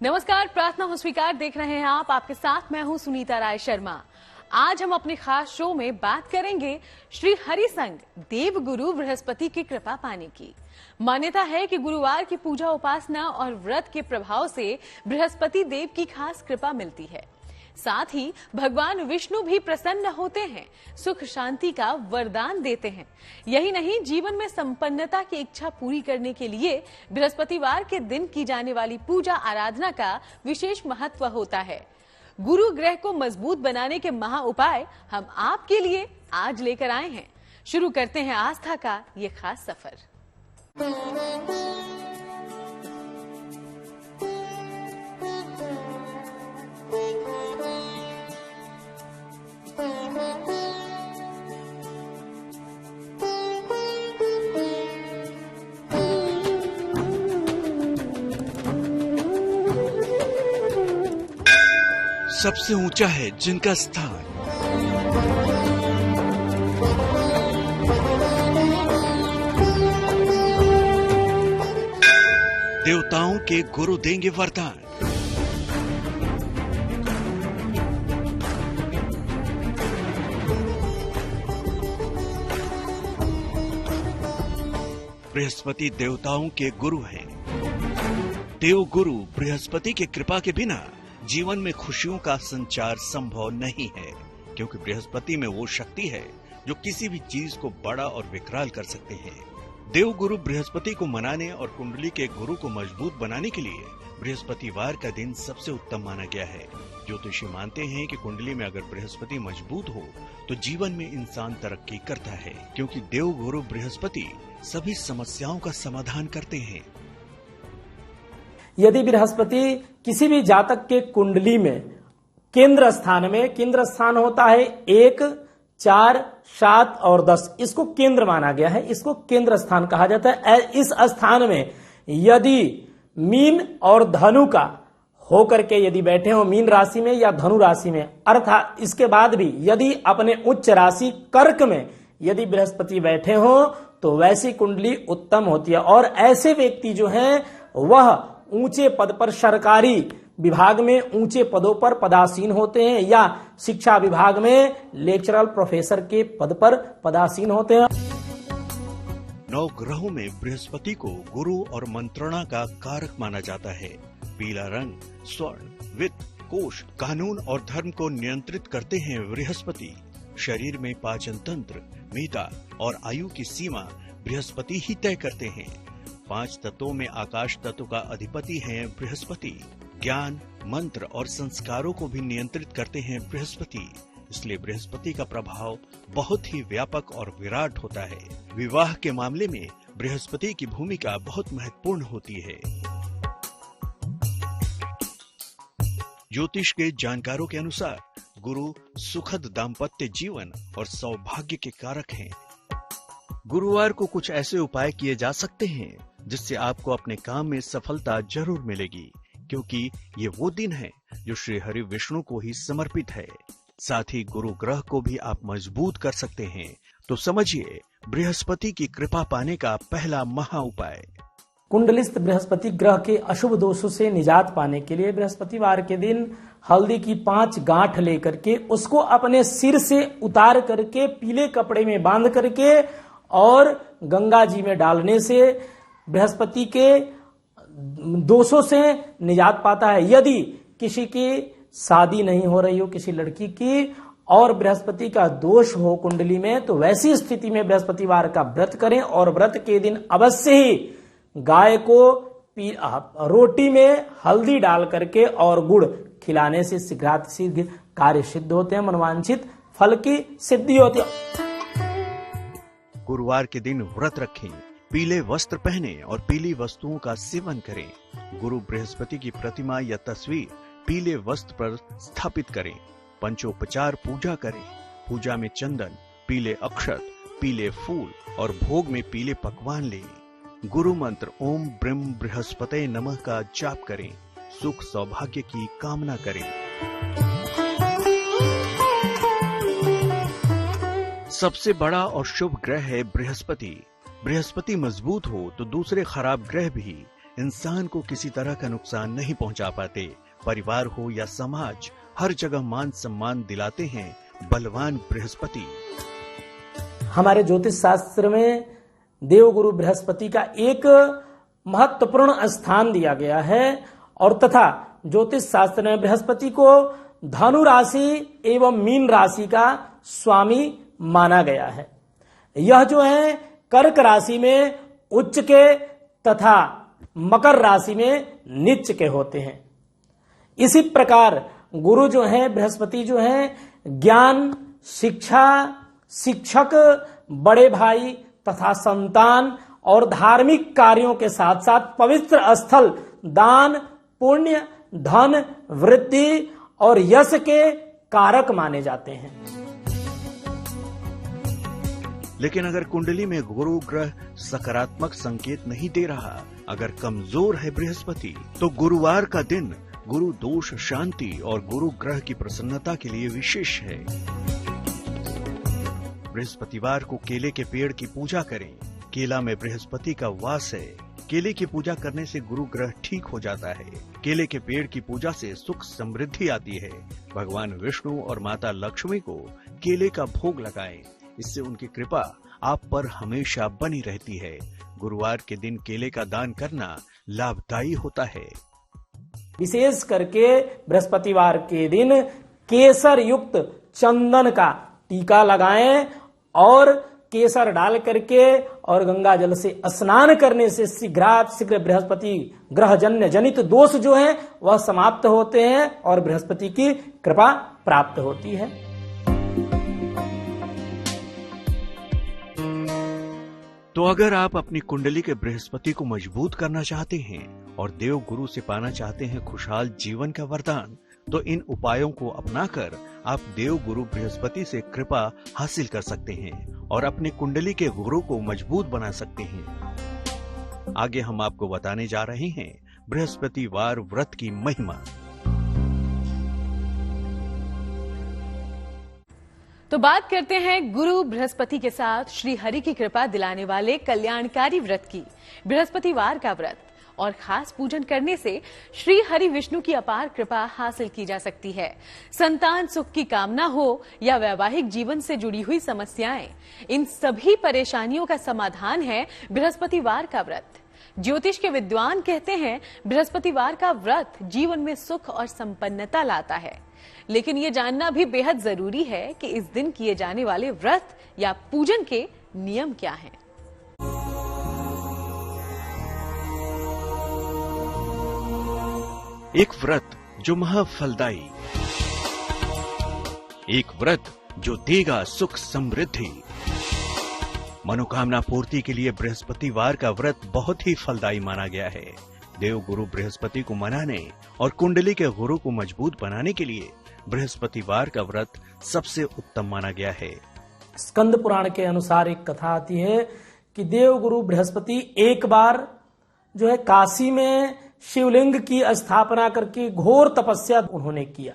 नमस्कार, प्रार्थना हो स्वीकार देख रहे हैं आप। आपके साथ मैं हूं सुनीता राय शर्मा। आज हम अपने खास शो में बात करेंगे श्री हरि संघ देवगुरु बृहस्पति की कृपा पाने की। मान्यता है कि गुरुवार की पूजा उपासना और व्रत के प्रभाव से बृहस्पति देव की खास कृपा मिलती है। साथ ही भगवान विष्णु भी प्रसन्न होते हैं, सुख शांति का वरदान देते हैं। यही नहीं, जीवन में संपन्नता की इच्छा पूरी करने के लिए बृहस्पतिवार के दिन की जाने वाली पूजा आराधना का विशेष महत्व होता है। गुरु ग्रह को मजबूत बनाने के महा उपाय हम आपके लिए आज लेकर आए हैं। शुरू करते हैं आस्था का ये खास सफर। सबसे ऊंचा है जिनका स्थान, देवताओं के गुरु देंगे वरदान। बृहस्पति देवताओं के गुरु हैं। देव गुरु बृहस्पति की कृपा के बिना जीवन में खुशियों का संचार संभव नहीं है, क्योंकि बृहस्पति में वो शक्ति है जो किसी भी चीज को बड़ा और विकराल कर सकते हैं। देव गुरु बृहस्पति को मनाने और कुंडली के गुरु को मजबूत बनाने के लिए बृहस्पतिवार का दिन सबसे उत्तम माना गया है। ज्योतिषी मानते हैं कि कुंडली में अगर बृहस्पति मजबूत हो तो जीवन में इंसान तरक्की करता है, क्योंकि देव गुरु बृहस्पति सभी समस्याओं का समाधान करते हैं। यदि बृहस्पति किसी भी जातक के कुंडली में केंद्र स्थान होता है 1, 4, 7 और 10, इसको केंद्र माना गया है, इसको केंद्र स्थान कहा जाता है। इस स्थान में यदि मीन और धनु का होकर के यदि बैठे हो, मीन राशि में या धनु राशि में, अर्थात इसके बाद भी यदि अपने उच्च राशि कर्क में यदि बृहस्पति बैठे हो तो वैसी कुंडली उत्तम होती है। और ऐसे व्यक्ति जो हैं वह ऊंचे पद पर, सरकारी विभाग में ऊंचे पदों पर पदासीन होते हैं या शिक्षा विभाग में लेक्चरल प्रोफेसर के पद पर पदासीन होते हैं। 9 ग्रहों में बृहस्पति को गुरु और मंत्रणा का कारक माना जाता है। पीला रंग स्वर्ण, वित्त, कोष, कानून और धर्म को नियंत्रित करते हैं बृहस्पति। शरीर में पाचन तंत्र, मेधा और आयु की सीमा बृहस्पति ही तय करते हैं। 5 तत्वों में आकाश तत्व का अधिपति है बृहस्पति। ज्ञान, मंत्र और संस्कारों को भी नियंत्रित करते हैं बृहस्पति। इसलिए बृहस्पति का प्रभाव बहुत ही व्यापक और विराट होता है। विवाह के मामले में बृहस्पति की भूमिका बहुत महत्वपूर्ण होती है। ज्योतिष के जानकारों के अनुसार गुरु सुखद दाम्पत्य जीवन और सौभाग्य के कारक हैं। गुरुवार को कुछ ऐसे उपाय किए जा सकते हैं जिससे आपको अपने काम में सफलता जरूर मिलेगी, क्योंकि ये वो दिन है जो श्री हरि विष्णु को ही समर्पित है। साथ ही गुरु ग्रह को भी आप मजबूत कर सकते हैं। तो समझिए बृहस्पति की कृपा पाने का पहला महा उपाय। कुंडलिस्थ बृहस्पति ग्रह के अशुभ दोषों से निजात पाने के लिए बृहस्पतिवार के दिन हल्दी की 5 गांठ लेकर के उसको अपने सिर से उतार करके पीले कपड़े में बांध करके और गंगा जी में डालने से बृहस्पति के दोषों से निजात पाता है। यदि किसी की शादी नहीं हो रही हो, किसी लड़की की, और बृहस्पति का दोष हो कुंडली में, तो वैसी स्थिति में बृहस्पतिवार का व्रत करें और व्रत के दिन अवश्य ही गाय को रोटी में हल्दी डाल करके और गुड़ खिलाने से शीघ्रातिशीघ्र कार्य सिद्ध होते हैं, मनवांछित फल की सिद्धि होती है। गुरुवार के दिन व्रत रखें, पीले वस्त्र पहने और पीली वस्तुओं का सेवन करें। गुरु बृहस्पति की प्रतिमा या तस्वीर पीले वस्त्र पर स्थापित करें। पंचोपचार पूजा करें। पूजा में चंदन, पीले अक्षत, पीले फूल और भोग में पीले पकवान लें। गुरु मंत्र ओम ब्रह्म बृहस्पते नमः का जाप करें। सुख सौभाग्य की कामना करें। सबसे बड़ा और शुभ ग्रह है बृहस्पति। बृहस्पति मजबूत हो तो दूसरे खराब ग्रह भी इंसान को किसी तरह का नुकसान नहीं पहुंचा पाते। परिवार हो या समाज, हर जगह मान सम्मान दिलाते हैं बलवान बृहस्पति। हमारे ज्योतिष शास्त्र में देवगुरु बृहस्पति का एक महत्वपूर्ण स्थान दिया गया है और तथा ज्योतिष शास्त्र में बृहस्पति को धनु राशि एवं मीन राशि का स्वामी माना गया है। यह जो है कर्क राशि में उच्च के तथा मकर राशि में नीच के होते हैं। इसी प्रकार गुरु जो है, बृहस्पति जो है, ज्ञान, शिक्षा, शिक्षक, बड़े भाई तथा संतान और धार्मिक कार्यों के साथ साथ पवित्र स्थल, दान, पुण्य, धन, वृद्धि और यश के कारक माने जाते हैं। लेकिन अगर कुंडली में गुरु ग्रह सकारात्मक संकेत नहीं दे रहा, अगर कमजोर है बृहस्पति, तो गुरुवार का दिन गुरु दोष शांति और गुरु ग्रह की प्रसन्नता के लिए विशेष है। बृहस्पतिवार को केले के पेड़ की पूजा करें। केला में बृहस्पति का वास है। केले की पूजा करने से गुरु ग्रह ठीक हो जाता है। केले के पेड़ की पूजा से सुख समृद्धि आती है। भगवान विष्णु और माता लक्ष्मी को केले का भोग लगाएं। इससे उनकी कृपा आप पर हमेशा बनी रहती है। गुरुवार के दिन केले का दान करना लाभदायी होता है। विशेष करके बृहस्पतिवार के दिन केसर युक्त चंदन का टीका लगाएं और केसर डाल करके और गंगा जल से स्नान करने से शीघ्र बृहस्पति ग्रहजन्य जनित दोष जो है वह समाप्त होते हैं और बृहस्पति की कृपा प्राप्त होती है। तो अगर आप अपनी कुंडली के बृहस्पति को मजबूत करना चाहते हैं और देव गुरु से पाना चाहते हैं खुशहाल जीवन का वरदान, तो इन उपायों को अपनाकर आप देव गुरु बृहस्पति से कृपा हासिल कर सकते हैं और अपनी कुंडली के गुरु को मजबूत बना सकते हैं। आगे हम आपको बताने जा रहे हैं बृहस्पतिवार व्रत की महिमा। तो बात करते हैं गुरु बृहस्पति के साथ श्री हरि की कृपा दिलाने वाले कल्याणकारी व्रत की। बृहस्पतिवार का व्रत और खास पूजन करने से श्री हरि विष्णु की अपार कृपा हासिल की जा सकती है। संतान सुख की कामना हो या वैवाहिक जीवन से जुड़ी हुई समस्याएं, इन सभी परेशानियों का समाधान है बृहस्पतिवार का व्रत। ज्योतिष के विद्वान कहते हैं बृहस्पतिवार का व्रत जीवन में सुख और संपन्नता लाता है। लेकिन ये जानना भी बेहद जरूरी है कि इस दिन किए जाने वाले व्रत या पूजन के नियम क्या हैं। एक व्रत जो महाफलदायी, एक व्रत जो देगा सुख समृद्धि। मनोकामना पूर्ति के लिए बृहस्पतिवार का व्रत बहुत ही फलदायी माना गया है। देव गुरु बृहस्पति को मनाने और कुंडली के गुरु को मजबूत बनाने के लिए बृहस्पतिवार का व्रत सबसे उत्तम माना गया है। स्कंद पुराण के अनुसार एक कथा आती है कि देव गुरु बृहस्पति एक बार जो है काशी में शिवलिंग की स्थापना करके घोर तपस्या उन्होंने किया।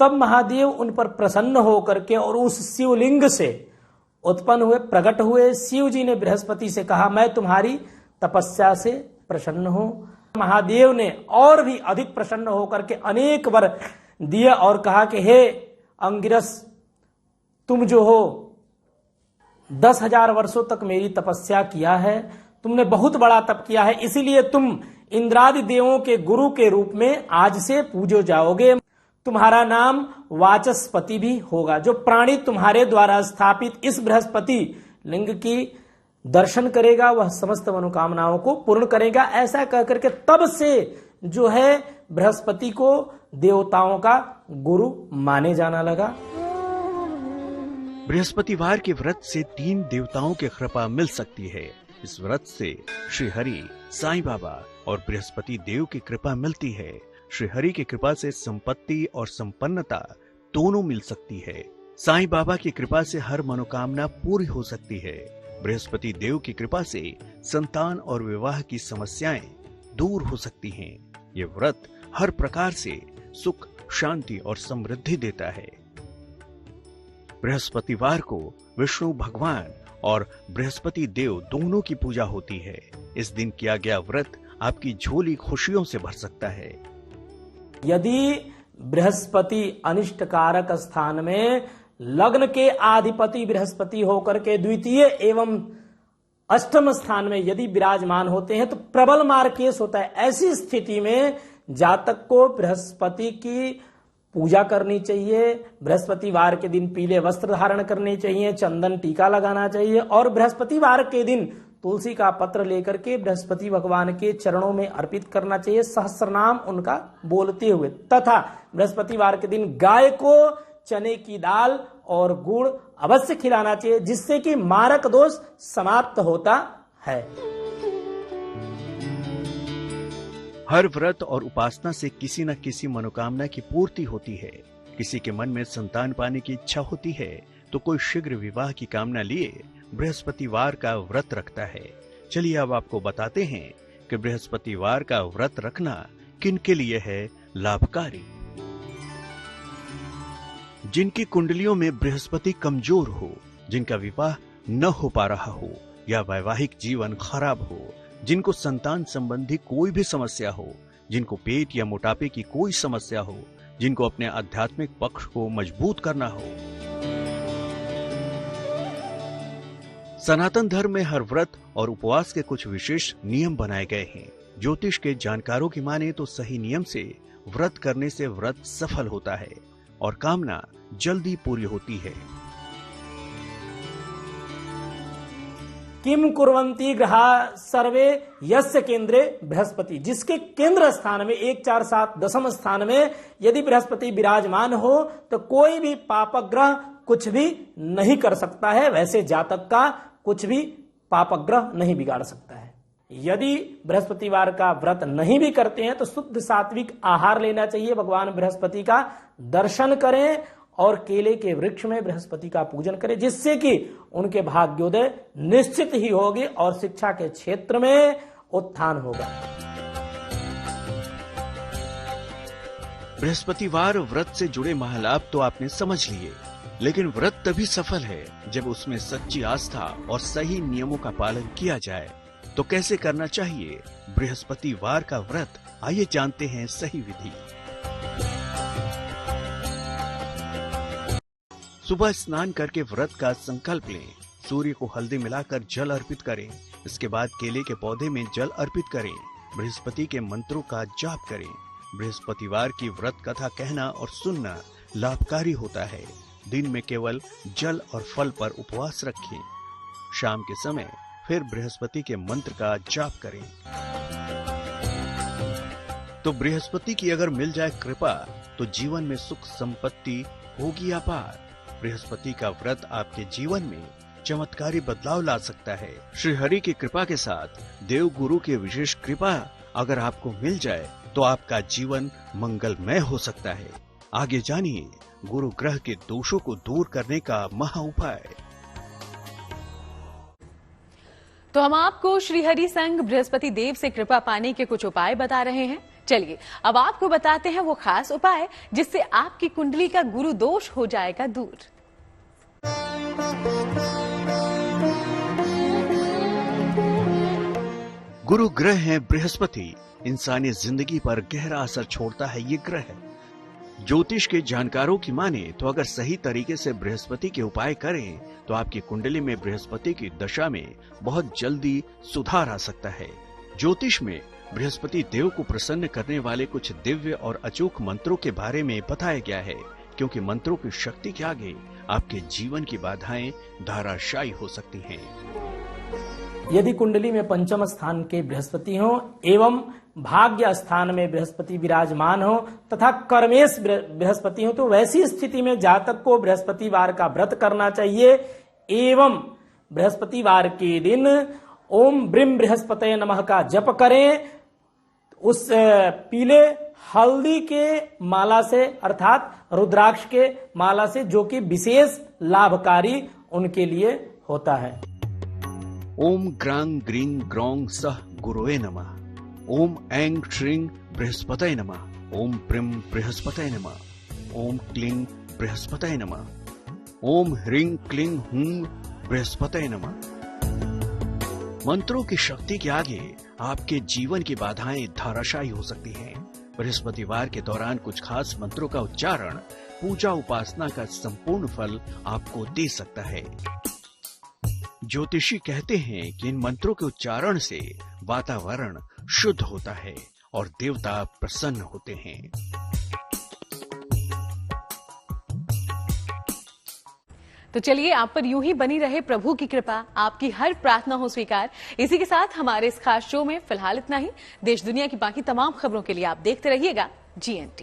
तब महादेव उन पर प्रसन्न होकर के और उस शिवलिंग से उत्पन्न हुए, प्रकट हुए। शिव जी ने बृहस्पति से कहा, मैं तुम्हारी तपस्या से प्रसन्न हूं। महादेव ने और भी अधिक प्रसन्न होकर के अनेक वर दिए और कहा कि हे अंगिरस, तुम जो हो 10,000 वर्षों तक मेरी तपस्या किया है, तुमने बहुत बड़ा तप किया है, इसीलिए तुम इंद्रादि देवों के गुरु के रूप में आज से पूजे जाओगे। तुम्हारा नाम वाचस्पति भी होगा। जो प्राणी तुम्हारे द्वारा स्थापित इस बृहस्पति लिंग की दर्शन करेगा वह समस्त मनोकामनाओं को पूर्ण करेगा। ऐसा कहकर के तब से जो है बृहस्पति को देवताओं का गुरु माने जाना लगा। बृहस्पतिवार के व्रत से 3 देवताओं की कृपा मिल सकती है। इस व्रत से श्री हरि, साईं बाबा और बृहस्पति देव की कृपा मिलती है। श्री हरि की कृपा से संपत्ति और संपन्नता दोनों मिल सकती है। साईं बाबा की कृपा से हर मनोकामना पूरी हो सकती है। बृहस्पति देव की कृपा से संतान और विवाह की समस्याएं दूर हो सकती हैं। ये व्रत हर प्रकार से सुख, शांति और समृद्धि देता है। बृहस्पतिवार को विष्णु भगवान और बृहस्पति देव दोनों की पूजा होती है। इस दिन किया गया व्रत आपकी झोली खुशियों से भर सकता है। यदि बृहस्पति अनिष्ट कारक स्थान में लग्न के अधिपति बृहस्पति होकर के द्वितीय एवं अष्टम स्थान में यदि विराजमान होते हैं तो प्रबल मार्केश होता है। ऐसी स्थिति में जातक को बृहस्पति की पूजा करनी चाहिए। बृहस्पतिवार के दिन पीले वस्त्र धारण करने चाहिए, चंदन टीका लगाना चाहिए और बृहस्पतिवार के दिन तुलसी का पत्र लेकर के बृहस्पति भगवान के चरणों में अर्पित करना चाहिए, सहस्रनाम उनका बोलते हुए। तथा बृहस्पतिवार के दिन गाय को चने की दाल और गुड़ अवश्य खिलाना चाहिए, जिससे कि मारक दोष समाप्त होता है। हर व्रत और उपासना से किसी न किसी मनोकामना की पूर्ति होती है। किसी के मन में संतान पाने की इच्छा होती है तो कोई शीघ्र विवाह की कामना लिए बृहस्पतिवार का व्रत रखता है। चलिए अब आपको बताते हैं कि बृहस्पतिवार का व्रत रखना किन के लिए है लाभकारी। जिनकी कुंडलियों में बृहस्पति कमजोर हो, जिनका विवाह न हो पा रहा हो या वैवाहिक जीवन खराब हो, जिनको संतान संबंधी कोई भी समस्या हो, जिनको पेट या मोटापे की कोई समस्या हो, जिनको अपने आध्यात्मिक पक्ष को मजबूत करना हो। सनातन धर्म में हर व्रत और उपवास के कुछ विशेष नियम बनाए गए हैं। ज्योतिष के जानकारों की माने तो सही नियम से व्रत करने से व्रत सफल होता है और कामना जल्दी पूरी होती है। किम कुर्वन्ति ग्रहा सर्वे यस्य केंद्रे बृहस्पति, जिसके केंद्र स्थान में 1 4 7 दशम स्थान में यदि बृहस्पति विराजमान हो तो कोई भी पापक ग्रह कुछ भी नहीं कर सकता है। वैसे जातक का कुछ भी पापक ग्रह नहीं बिगाड़ सकता है। यदि बृहस्पतिवार का व्रत नहीं भी करते हैं तो शुद्ध सात्विक आहार लेना चाहिए, भगवान बृहस्पति का दर्शन करें और केले के वृक्ष में बृहस्पति का पूजन करें, जिससे कि उनके भाग्योदय निश्चित ही होगी और शिक्षा के क्षेत्र में उत्थान होगा। बृहस्पतिवार व्रत से जुड़े महालाभ तो आपने समझ लिए, लेकिन व्रत तभी सफल है जब उसमें सच्ची आस्था और सही नियमों का पालन किया जाए। तो कैसे करना चाहिए बृहस्पतिवार का व्रत, आइए जानते हैं सही विधि। सुबह स्नान करके व्रत का संकल्प लें। सूर्य को हल्दी मिलाकर जल अर्पित करें। इसके बाद केले के पौधे में जल अर्पित करें। बृहस्पति के मंत्रों का जाप करें। बृहस्पतिवार की व्रत कथा कहना और सुनना लाभकारी होता है। दिन में केवल जल और फल पर उपवास रखें। शाम के समय फिर बृहस्पति के मंत्र का जाप करें। तो बृहस्पति की अगर मिल जाए कृपा तो जीवन में सुख संपत्ति होगी अपार। बृहस्पति का व्रत आपके जीवन में चमत्कारी बदलाव ला सकता है। श्री हरि की कृपा के साथ देव गुरु की विशेष कृपा अगर आपको मिल जाए तो आपका जीवन मंगलमय हो सकता है। आगे जानिए गुरु ग्रह के दोषों को दूर करने का महा उपाय। तो हम आपको श्री हरि संघ बृहस्पति देव से कृपा पाने के कुछ उपाय बता रहे हैं। चलिए अब आपको बताते हैं वो खास उपाय जिससे आपकी कुंडली का गुरु दोष हो जाएगा दूर। गुरु ग्रह है बृहस्पति। इंसानी जिंदगी पर गहरा असर छोड़ता है ये ग्रह। ज्योतिष के जानकारों की माने तो अगर सही तरीके से बृहस्पति के उपाय करें तो आपकी कुंडली में बृहस्पति की दशा में बहुत जल्दी सुधार आ सकता है। ज्योतिष में बृहस्पति देव को प्रसन्न करने वाले कुछ दिव्य और अचूक मंत्रों के बारे में बताया गया है, क्योंकि मंत्रों की शक्ति के आगे आपके जीवन की बाधाएं धाराशायी हो सकती हैं। यदि कुंडली में पंचम स्थान के बृहस्पति हो एवं भाग्य स्थान में बृहस्पति विराजमान हो तथा कर्मेश बृहस्पति हो तो वैसी स्थिति में जातक को बृहस्पतिवार का व्रत करना चाहिए एवं बृहस्पतिवार के दिन ओम ब्रीम बृहस्पतये नमः का जप करें। उस पीले हल्दी के माला से अर्थात रुद्राक्ष के माला से, जो कि विशेष लाभकारी उनके लिए होता है। ओम ग्रांग ग्रीं ग्रौंग सह गुरुवे नमः। ओम ऐंग श्रीं बृहस्पतये नमः। ओम प्रिम बृहस्पतये नमः। ओम क्लीं बृहस्पतये नमः। ओम ह्रीं क्लीं हूं बृहस्पतये नमः। मंत्रों की शक्ति के आगे आपके जीवन की बाधाएं धराशायी हो सकती हैं। बृहस्पतिवार के दौरान कुछ खास मंत्रों का उच्चारण पूजा उपासना का संपूर्ण फल आपको दे सकता है। ज्योतिषी कहते हैं कि इन मंत्रों के उच्चारण से वातावरण शुद्ध होता है और देवता प्रसन्न होते हैं। तो चलिए, आप पर यूं ही बनी रहे प्रभु की कृपा, आपकी हर प्रार्थना हो स्वीकार। इसी के साथ हमारे इस खास शो में फिलहाल इतना ही। देश दुनिया की बाकी तमाम खबरों के लिए आप देखते रहिएगा GNT।